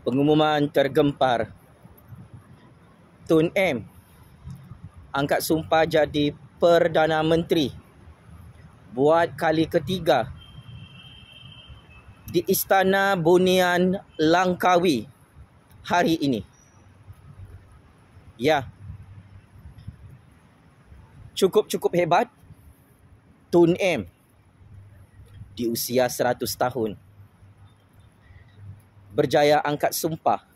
Pengumuman tergempar. Tun M angkat sumpah jadi Perdana Menteri buat kali ketiga di Istana Bunian Langkawi hari ini. Ya, cukup hebat. Tun M di usia 100 tahun berjaya angkat sumpah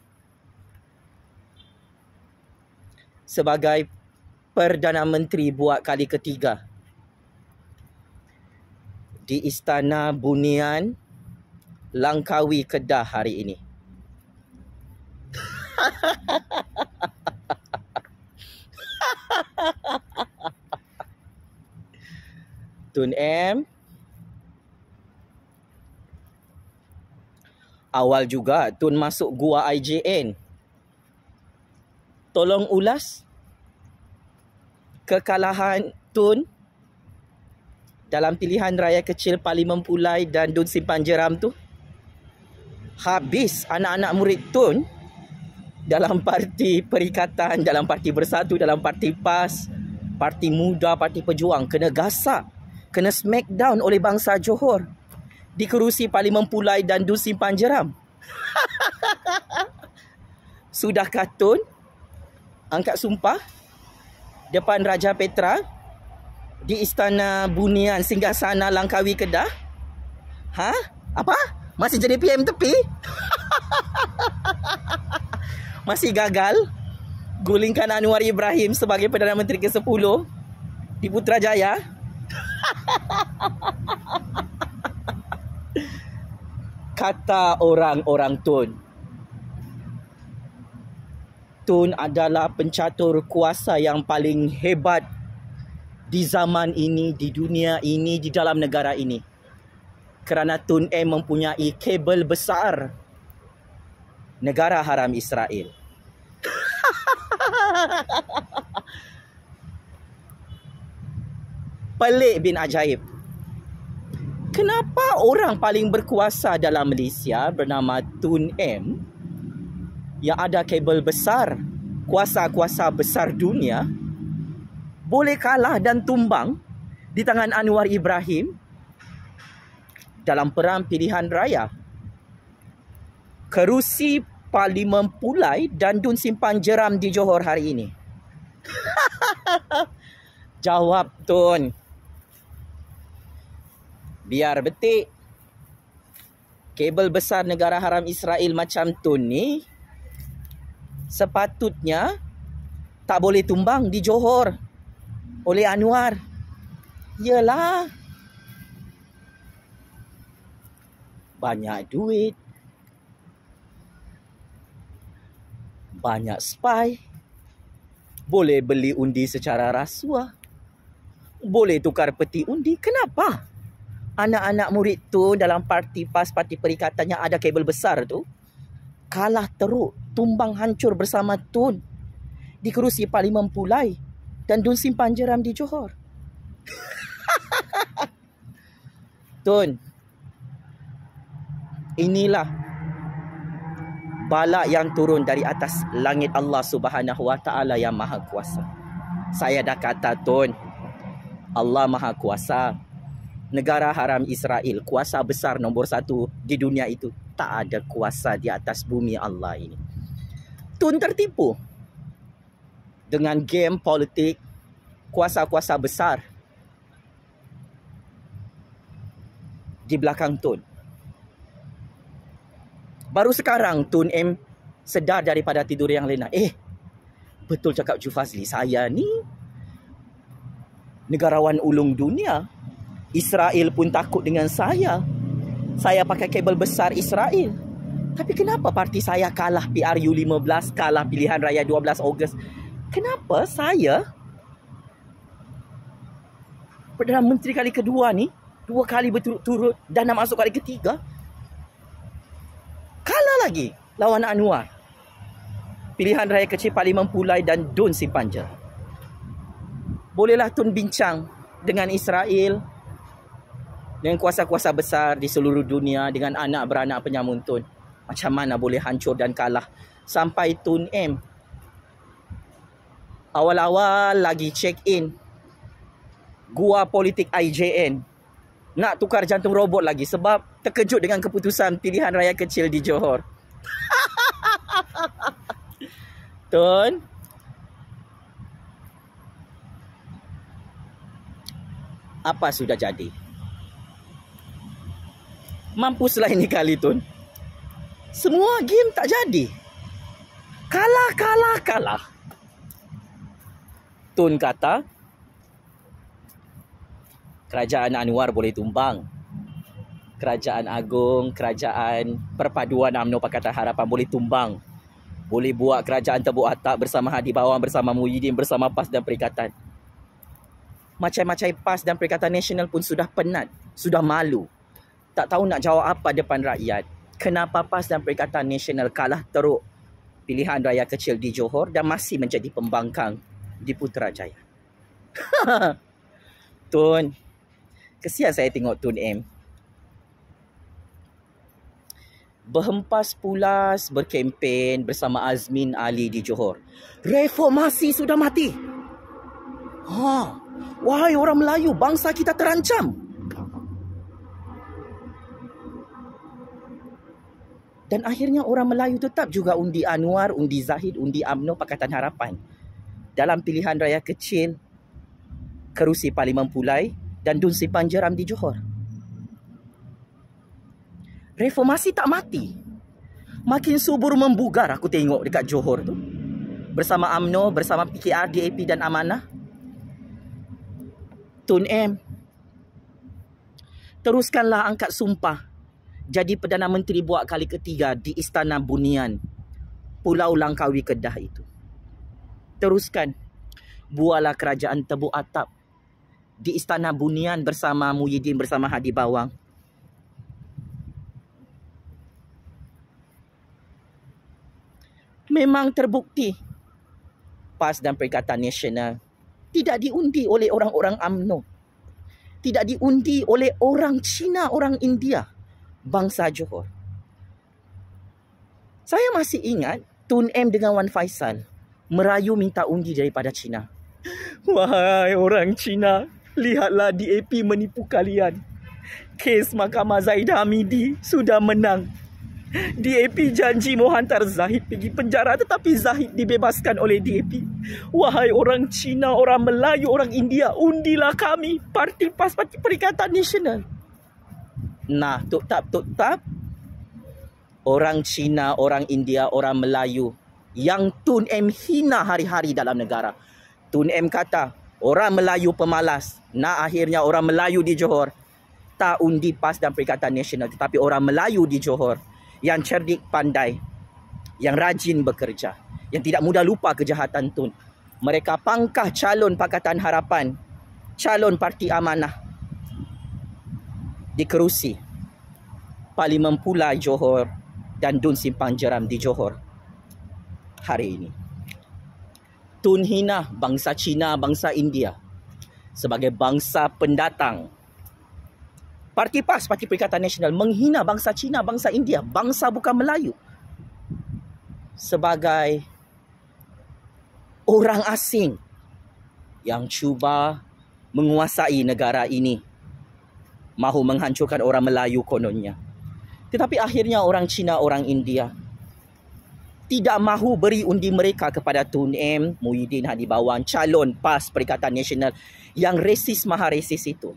sebagai Perdana Menteri buat kali ketiga di Istana Bunian Langkawi, Kedah hari ini. Tun M awal juga Tun masuk gua IJN. Tolong ulas kekalahan Tun dalam pilihan raya kecil Parlimen Pulai dan Dun Simpan Jeram tu. Habis anak-anak murid Tun dalam parti perikatan, dalam parti bersatu, dalam parti PAS, Parti Muda, Parti Pejuang kena gasak, kena smackdown oleh bangsa Johor di kerusi Parlimen Pulai dan Dun Simpan Jeram. Sudahkah Tun angkat sumpah depan Raja Petra di Istana Bunian Singgasana Langkawi, Kedah? Apa? Masih jadi PM tepi? Masih gagal gulingkan Anwar Ibrahim sebagai Perdana Menteri ke-10 di Putrajaya? Kata orang-orang Tun adalah pencatur kuasa yang paling hebat di zaman ini, di dunia ini, di dalam negara ini. Kerana Tun M mempunyai kabel besar negara haram Israel. Pelik bin ajaib. Kenapa orang paling berkuasa dalam Malaysia bernama Tun M yang ada kabel besar, kuasa-kuasa besar dunia, boleh kalah dan tumbang di tangan Anwar Ibrahim dalam perang pilihan raya kerusi Parlimen Pulai dan Dun Simpan Jeram di Johor hari ini? Jawab Tun. Biar betik. Kabel besar negara haram Israel macam Tun ni sepatutnya tak boleh tumbang di Johor oleh Anwar. Yelah, banyak duit, banyak spy, boleh beli undi secara rasuah, boleh tukar peti undi. Kenapa anak-anak murid tu dalam parti PAS, parti perikatan yang ada kabel besar tu, kalah teruk, tumbang hancur bersama Tun di kerusi Parlimen Pulai dan Dun Simpan Jeram di Johor? Tun, inilah bala yang turun dari atas langit Allah Subhanahu Wa Taala yang Maha Kuasa. Saya dah kata Tun, Allah Maha Kuasa. Negara haram Israel, kuasa besar nombor 1 di dunia itu, tak ada kuasa di atas bumi Allah ini. Tun tertipu dengan game politik kuasa-kuasa besar di belakang Tun. Baru sekarang Tun M sedar daripada tidur yang lena. Betul cakap Ju Fazli, saya ni negarawan ulung dunia. Israel pun takut dengan saya. Saya pakai kabel besar Israel. Tapi kenapa parti saya kalah PRU 15, kalah pilihan raya 12 Ogos? Kenapa saya Perdana Menteri kali kedua ni, 2 kali berturut-turut dan nak masuk kali ketiga, kalah lagi lawan Anwar? Pilihan raya kecil Parlimen Pulai dan Dun Simpan Jeram. Bolehlah Tun bincang dengan Israel, dengan kuasa-kuasa besar di seluruh dunia, dengan anak beranak penyamun Tun. Macam mana boleh hancur dan kalah. Sampai Tun M awal-awal lagi check in Gua Politik IJN nak tukar jantung robot lagi sebab terkejut dengan keputusan pilihan raya kecil di Johor. Tun, apa sudah jadi? Mampuslah ini kali, Tun. Semua game tak jadi. Kalah. Tun kata, Kerajaan Anwar boleh tumbang. Kerajaan Agung, Kerajaan Perpaduan UMNO Pakatan Harapan boleh tumbang. Boleh buat kerajaan tebuk atap bersama Hadi Bawang, bersama Muhyiddin, bersama PAS dan Perikatan. Macam-macam PAS dan Perikatan Nasional pun sudah penat, sudah malu. Tak tahu nak jawab apa depan rakyat. Kenapa PAS dan Perikatan Nasional kalah teruk pilihan raya kecil di Johor dan masih menjadi pembangkang di Putrajaya. Tun, kesian saya tengok Tun M. Berhempas pulas berkempen bersama Azmin Ali di Johor. Reformasi sudah mati. Wahai orang Melayu, bangsa kita terancam. Dan akhirnya orang Melayu tetap juga undi Anwar, undi Zahid, undi UMNO Pakatan Harapan dalam pilihan raya kecil kerusi Parlimen Pulai dan Dun Simpang Jeram di Johor. Reformasi tak mati. Makin subur membugar aku tengok dekat Johor tu. Bersama UMNO, bersama PKR, DAP dan Amanah. Tun M, teruskanlah angkat sumpah jadi Perdana Menteri buat kali ketiga di Istana Bunian Pulau Langkawi Kedah itu. Teruskan. Buatlah kerajaan tebuk atap di Istana Bunian bersama Muhyiddin, bersama Hadi Bawang. Memang terbukti PAS dan Perikatan Nasional tidak diundi oleh orang-orang UMNO. Tidak diundi oleh orang Cina, orang India, bangsa Johor. Saya masih ingat Tun M dengan Wan Faisal merayu minta undi daripada Cina. Wahai orang Cina, lihatlah DAP menipu kalian. Kes Mahkamah Zaidah Hamidi sudah menang. DAP janji mau hantar Zahid pergi penjara, tetapi Zahid dibebaskan oleh DAP. Wahai orang Cina, orang Melayu, orang India, undilah kami, Parti PAS, Parti Perikatan Nasional. Nah, tuk-tap, orang Cina, orang India, orang Melayu yang Tun M hina hari-hari dalam negara. Tun M kata, orang Melayu pemalas. Nah, akhirnya orang Melayu di Johor tak undi PAS dan Perikatan Nasional, tetapi orang Melayu di Johor yang cerdik pandai, yang rajin bekerja, yang tidak mudah lupa kejahatan Tun. Mereka pangkah calon Pakatan Harapan, calon Parti Amanah di kerusi Parlimen Pulai Johor dan Dun Simpang Jeram di Johor hari ini. Tun hina bangsa Cina, bangsa India sebagai bangsa pendatang. Parti PAS, Parti Perikatan Nasional menghina bangsa Cina, bangsa India, bangsa bukan Melayu sebagai orang asing yang cuba menguasai negara ini, mahu menghancurkan orang Melayu kononnya. Tetapi akhirnya orang Cina, orang India tidak mahu beri undi mereka kepada Tun M, Muhyiddin, Hadi Bawang, calon PAS Perikatan Nasional yang resis maha resis itu.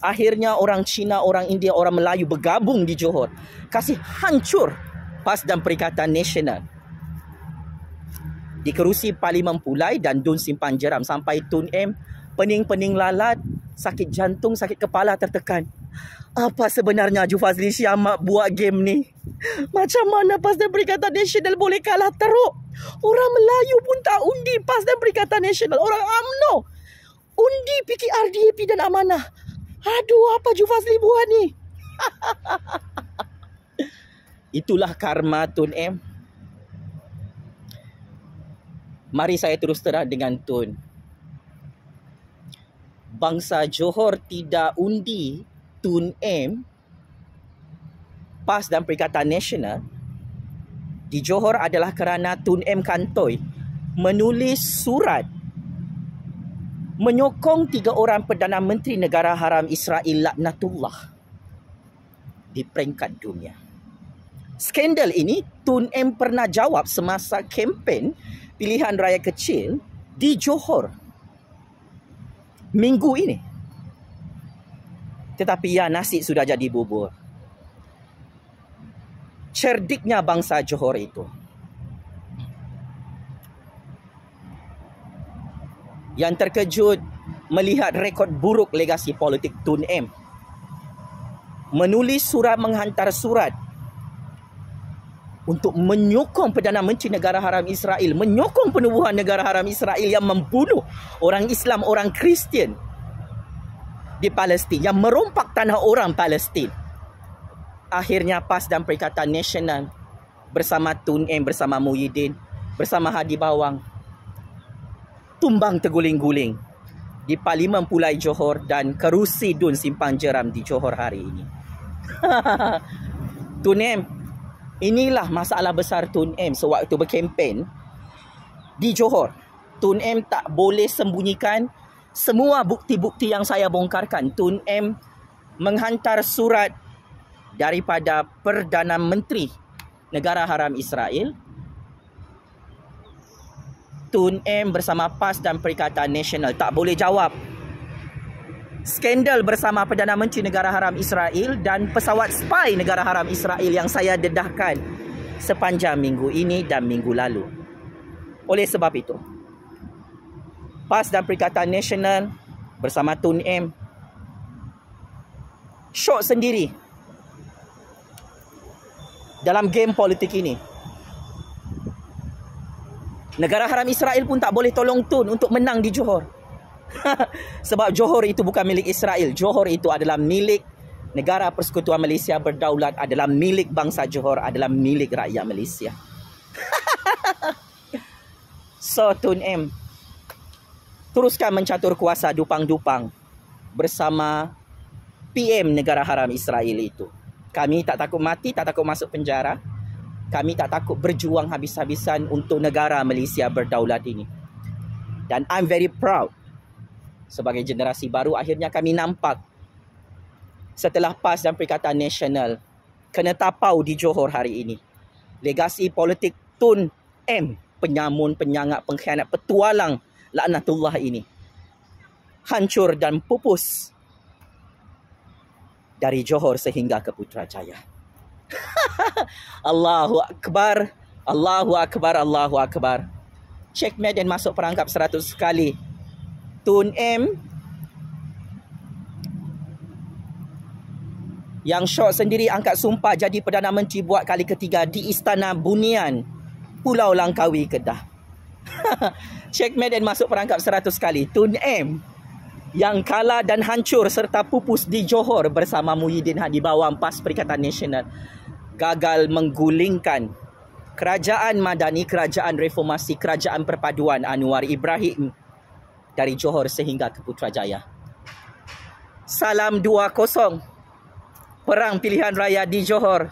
Akhirnya orang Cina, orang India, orang Melayu bergabung di Johor, kasih hancur PAS dan Perikatan Nasional di kerusi Parlimen Pulai dan Dun Simpang Jeram, sampai Tun M pening-pening lalat, sakit jantung, sakit kepala, tertekan. Apa sebenarnya Ju Fazli Syamak buat game ni? Macam mana PAS dan Perikatan Nasional boleh kalah teruk? Orang Melayu pun tak undi PAS dan Perikatan Nasional. Orang UMNO undi PKR, DAP dan Amanah. Aduh, apa Ju Fazli buat ni? Itulah karma Tun M. Mari saya terus terang dengan Tun. Bangsa Johor tidak undi Tun M PAS dan Perikatan Nasional di Johor adalah kerana Tun M. Kantoi menulis surat menyokong 3 orang Perdana Menteri Negara Haram Israel laknatullah di peringkat dunia. Skandal ini Tun M pernah jawab semasa kempen pilihan raya kecil di Johor minggu ini. Tetapi ya, nasi sudah jadi bubur. Cerdiknya bangsa Johor itu. Yang terkejut melihat rekod buruk legasi politik Tun M. Menulis surat, menghantar surat untuk menyokong Perdana Menteri Negara Haram Israel, menyokong penubuhan Negara Haram Israel yang membunuh orang Islam, orang Kristian di Palestin, yang merompak tanah orang Palestin. Akhirnya PAS dan Perikatan Nasional bersama Tun M, bersama Muhyiddin, bersama Hadi Bawang tumbang terguling-guling di Parlimen Pulai Johor dan kerusi Dun Simpang Jeram di Johor hari ini. Tun M, inilah masalah besar Tun M sewaktu berkempen di Johor. Tun M tak boleh sembunyikan semua bukti-bukti yang saya bongkarkan. Tun M menghantar surat daripada Perdana Menteri Negara Haram Israel. Tun M bersama PAS dan Perikatan Nasional tak boleh jawab skandal bersama Perdana Menteri Negara Haram Israel dan pesawat spy Negara Haram Israel yang saya dedahkan sepanjang minggu ini dan minggu lalu. Oleh sebab itu, PAS dan Perikatan Nasional bersama Tun M syok sendiri dalam game politik ini. Negara Haram Israel pun tak boleh tolong Tun untuk menang di Johor. Sebab Johor itu bukan milik Israel. Johor itu adalah milik Negara Persekutuan Malaysia Berdaulat, adalah milik bangsa Johor, adalah milik rakyat Malaysia. So Tun M teruskan mencatur kuasa dupang-dupang bersama PM Negara Haram Israel itu. Kami tak takut mati, tak takut masuk penjara. Kami tak takut berjuang habis-habisan untuk negara Malaysia berdaulat ini. Dan I'm very proud sebagai generasi baru akhirnya kami nampak setelah PAS dan Perikatan Nasional kena tapau di Johor hari ini. Legasi politik Tun M, penyamun, penyangak, pengkhianat, petualang laknatullah ini hancur dan pupus dari Johor sehingga ke Putrajaya. Allahu Akbar, Allahu Akbar, Allahu Akbar. Checkmate dan masuk perangkap 100 kali. Tun M yang syok sendiri angkat sumpah jadi Perdana Menteri buat kali ketiga di Istana Bunian, Pulau Langkawi, Kedah. Checkmate dan masuk perangkap 100 kali. Tun M yang kalah dan hancur serta pupus di Johor bersama Muhyiddin Hadi Bawang, PAS Perikatan Nasional, gagal menggulingkan kerajaan Madani, kerajaan reformasi, kerajaan perpaduan Anwar Ibrahim dari Johor sehingga ke Putrajaya. Salam 2-0. Perang pilihan raya di Johor.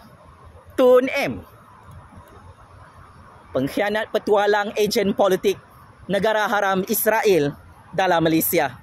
Tun M, pengkhianat, petualang, ejen politik Negara Haram Israel dalam Malaysia.